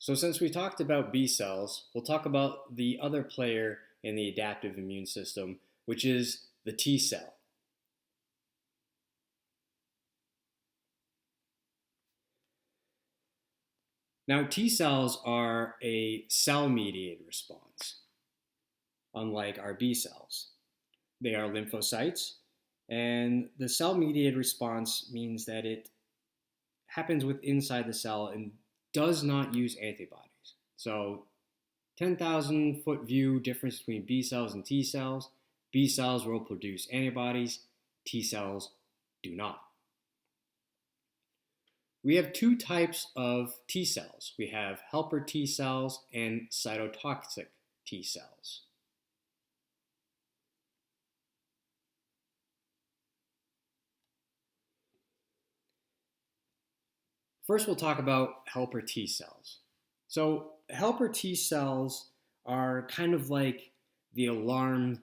So since we talked about B cells, we'll talk about the other player in the adaptive immune system, which is the T cell. Now, T cells are a cell-mediated response, unlike our B cells. They are lymphocytes, and the cell-mediated response means that it happens with inside the cell and does not use antibodies. So 10,000 foot view difference between B cells and T cells. B cells will produce antibodies, T cells do not. We have two types of T cells. We have helper T cells and cytotoxic T cells. First, we'll talk about helper T cells. So, helper T cells are kind of like the alarm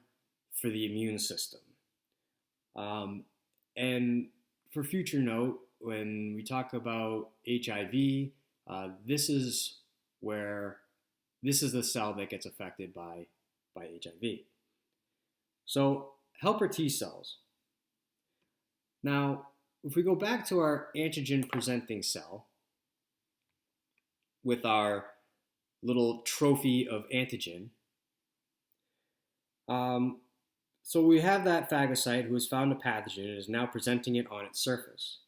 for the immune system. Um, and for future note, when we talk about HIV, this is where this is the cell that gets affected by HIV. So, helper T cells. Now, if we go back to our antigen presenting cell with our little trophy of antigen, um, so we have that phagocyte who has found a pathogen and is now presenting it on its surface.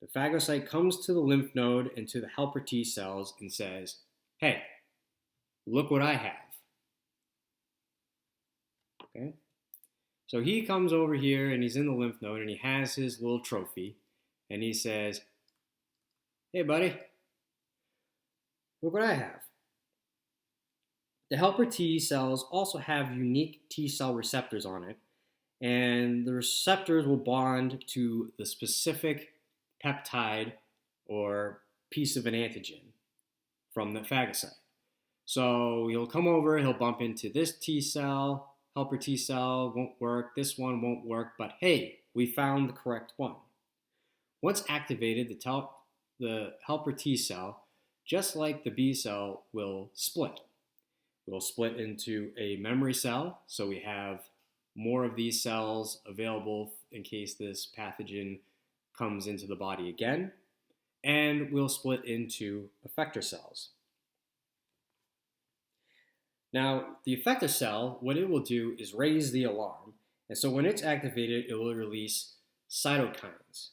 The phagocyte comes to the lymph node and to the helper T cells and says, hey, look what I have. Okay? So he comes over here and he's in the lymph node and he has his little trophy and he says, hey buddy, look what I have. The helper T cells also have unique T cell receptors on it, and the receptors will bond to the specific peptide or piece of an antigen from the phagocyte. So he'll come over, he'll bump into this T cell, helper T cell won't work, this one won't work, but hey, we found the correct one. Once activated, the helper T cell, just like the B cell, will split. We'll split into a memory cell, so we have more of these cells available in case this pathogen comes into the body again, and we'll split into effector cells. Now, the effector cell, what it will do is raise the alarm, and so when it's activated, it will release cytokines.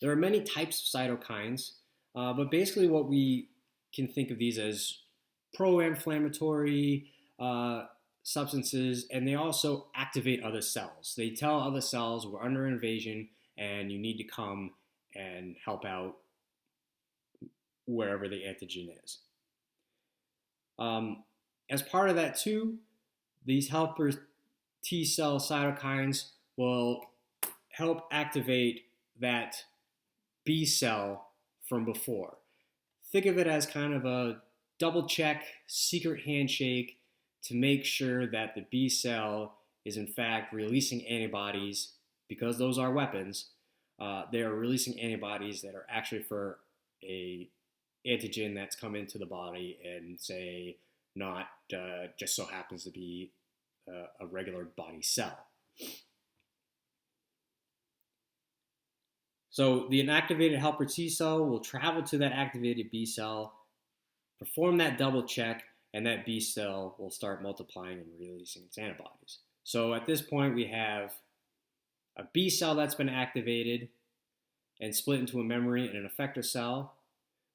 There are many types of cytokines, but basically what we can think of these as pro-inflammatory substances, and they also activate other cells. They tell other cells we're under invasion and you need to come and help out wherever the antigen is. As part of that too, these helper T cell cytokines will help activate that B cell from before. Think of it as kind of a double check, secret handshake to make sure that the B cell is in fact releasing antibodies, because those are weapons. They are releasing antibodies that are actually for a antigen that's come into the body and say not just so happens to be a regular body cell. So the inactivated helper T cell will travel to that activated B cell, perform that double check, and that B cell will start multiplying and releasing its antibodies. So at this point, we have a B cell that's been activated and split into a memory and an effector cell.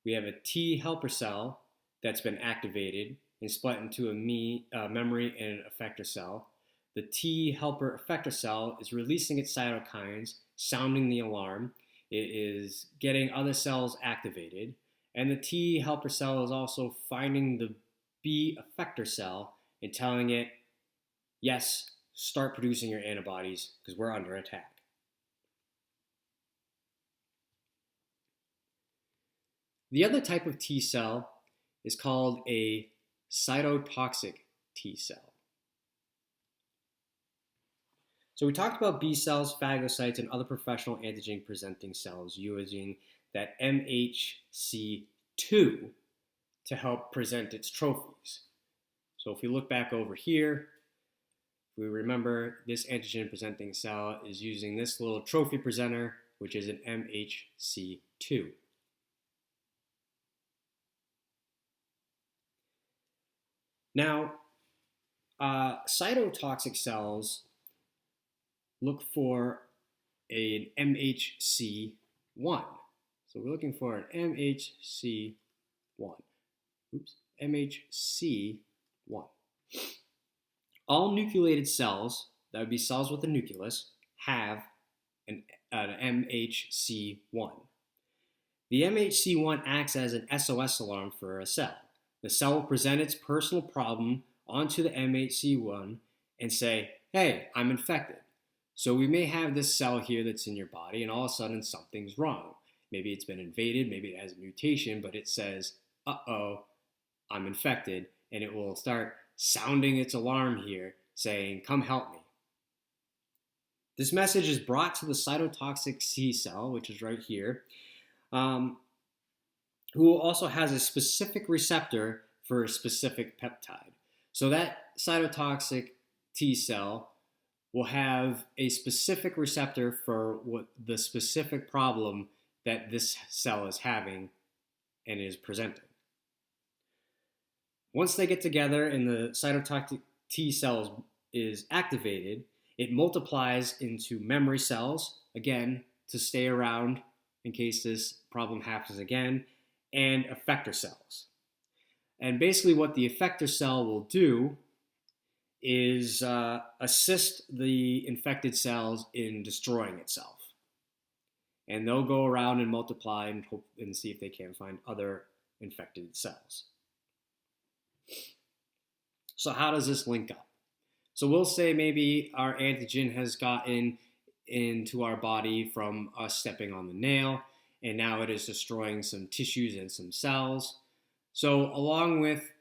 We have a T helper cell that's been activated and split into a memory and an effector cell. The T helper effector cell is releasing its cytokines, sounding the alarm. It is getting other cells activated. And the T helper cell is also finding the B effector cell and telling it, yes, start producing your antibodies because we're under attack. The other type of T cell is called a cytotoxic T cell. So we talked about B cells, phagocytes, and other professional antigen presenting cells using that MHC 2 to help present its trophies. So if we look back over here, we remember this antigen presenting cell is using this little trophy presenter, which is an MHC2. Now, cytotoxic cells look for an MHC1. So we're looking for an MHC1. MHC1. All nucleated cells, that would be cells with a nucleus, have an MHC1. The MHC1 acts as an SOS alarm for a cell. The cell will present its personal problem onto the MHC1 and say, hey, I'm infected. So we may have this cell here that's in your body, and all of a sudden something's wrong. Maybe it's been invaded, maybe it has a mutation, but it says, uh-oh, I'm infected, and it will start sounding its alarm here, saying, come help me. This message is brought to the cytotoxic T cell, which is right here, who also has a specific receptor for a specific peptide. So that cytotoxic T cell will have a specific receptor for what the specific problem that this cell is having and is presenting. Once they get together and the cytotoxic T cell is activated, it multiplies into memory cells, again, to stay around in case this problem happens again, and effector cells. And basically what the effector cell will do is assist the infected cells in destroying itself. And they'll go around and multiply and hope and see if they can find other infected cells. So how does this link up? So we'll say maybe our antigen has gotten into our body from us stepping on the nail, and now it is destroying some tissues and some cells. So along with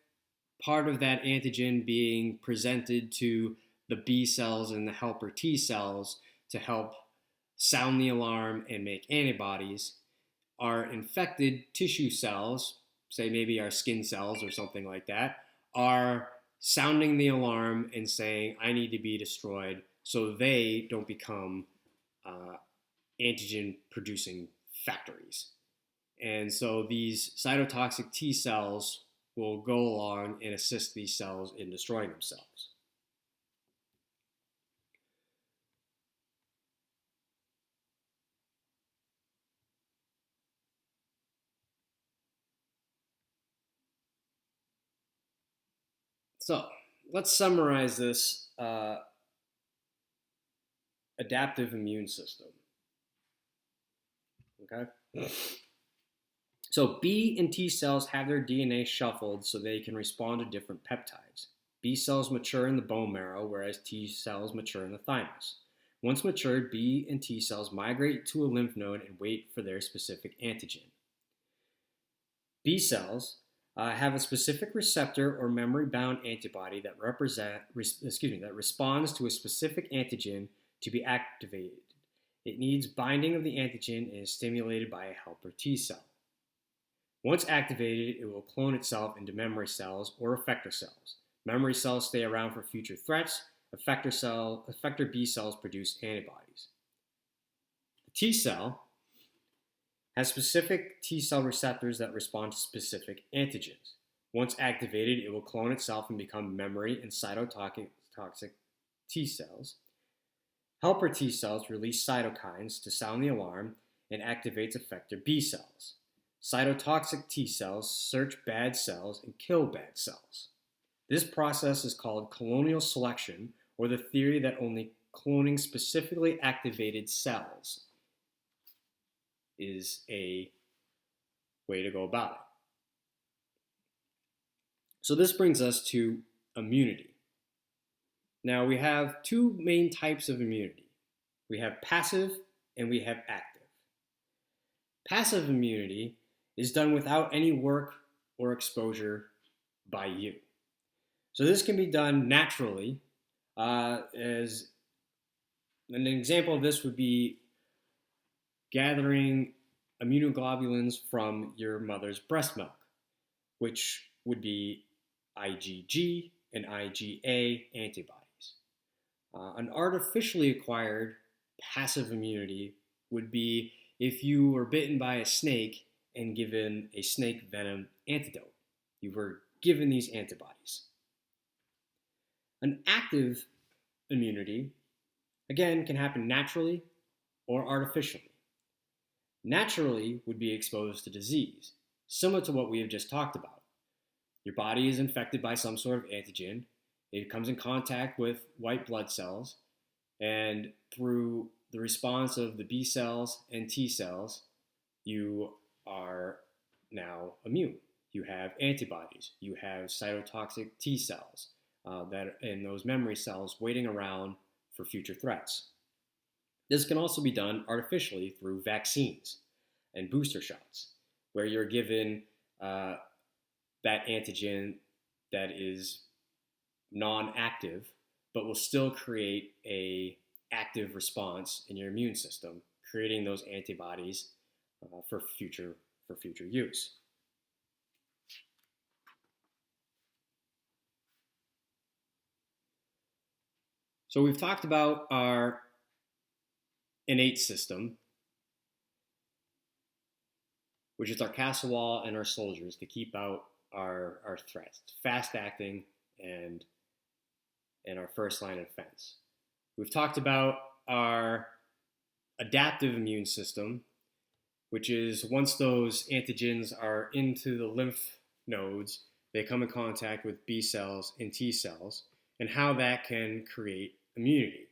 part of that antigen being presented to the B cells and the helper T cells to help sound the alarm and make antibodies, our infected tissue cells, say maybe our skin cells or something like that, are sounding the alarm and saying, I need to be destroyed, so they don't become antigen-producing factories. And so these cytotoxic T cells will go along and assist these cells in destroying themselves. So let's summarize this adaptive immune system. Okay? So B and T cells have their DNA shuffled so they can respond to different peptides. B cells mature in the bone marrow, whereas T cells mature in the thymus. Once matured, B and T cells migrate to a lymph node and wait for their specific antigen. B cells have a specific receptor or memory-bound antibody that responds to a specific antigen to be activated. It needs binding of the antigen and is stimulated by a helper T cell. Once activated, it will clone itself into memory cells or effector cells. Memory cells stay around for future threats. Effector B cells produce antibodies. The T cell has specific T cell receptors that respond to specific antigens. Once activated, it will clone itself and become memory and cytotoxic T cells. Helper T cells release cytokines to sound the alarm and activates effector B cells. Cytotoxic T cells search bad cells and kill bad cells. This process is called colonial selection, or the theory that only cloning specifically activated cells is a way to go about it. So this brings us to immunity. Now we have two main types of immunity. We have passive and we have active. Passive immunity is done without any work or exposure by you. So this can be done naturally. As an example of this would be gathering immunoglobulins from your mother's breast milk, which would be IgG and IgA antibodies. An artificially acquired passive immunity would be if you were bitten by a snake and given a snake venom antidote. You were given these antibodies. An active immunity, again, can happen naturally or artificially. Naturally would be exposed to disease, similar to what we have just talked about. Your body is infected by some sort of antigen. It comes in contact with white blood cells, and through the response of the B cells and T cells, you are now immune. You have antibodies. You have cytotoxic T cells and those memory cells waiting around for future threats. This can also be done artificially through vaccines and booster shots, where you're given that antigen that is non-active, but will still create an active response in your immune system, creating those antibodies for future use. So we've talked about our innate system, which is our castle wall and our soldiers to keep out our threats, fast acting and our first line of defense. We've talked about our adaptive immune system, which is once those antigens are into the lymph nodes, they come in contact with B cells and T cells, and how that can create immunity.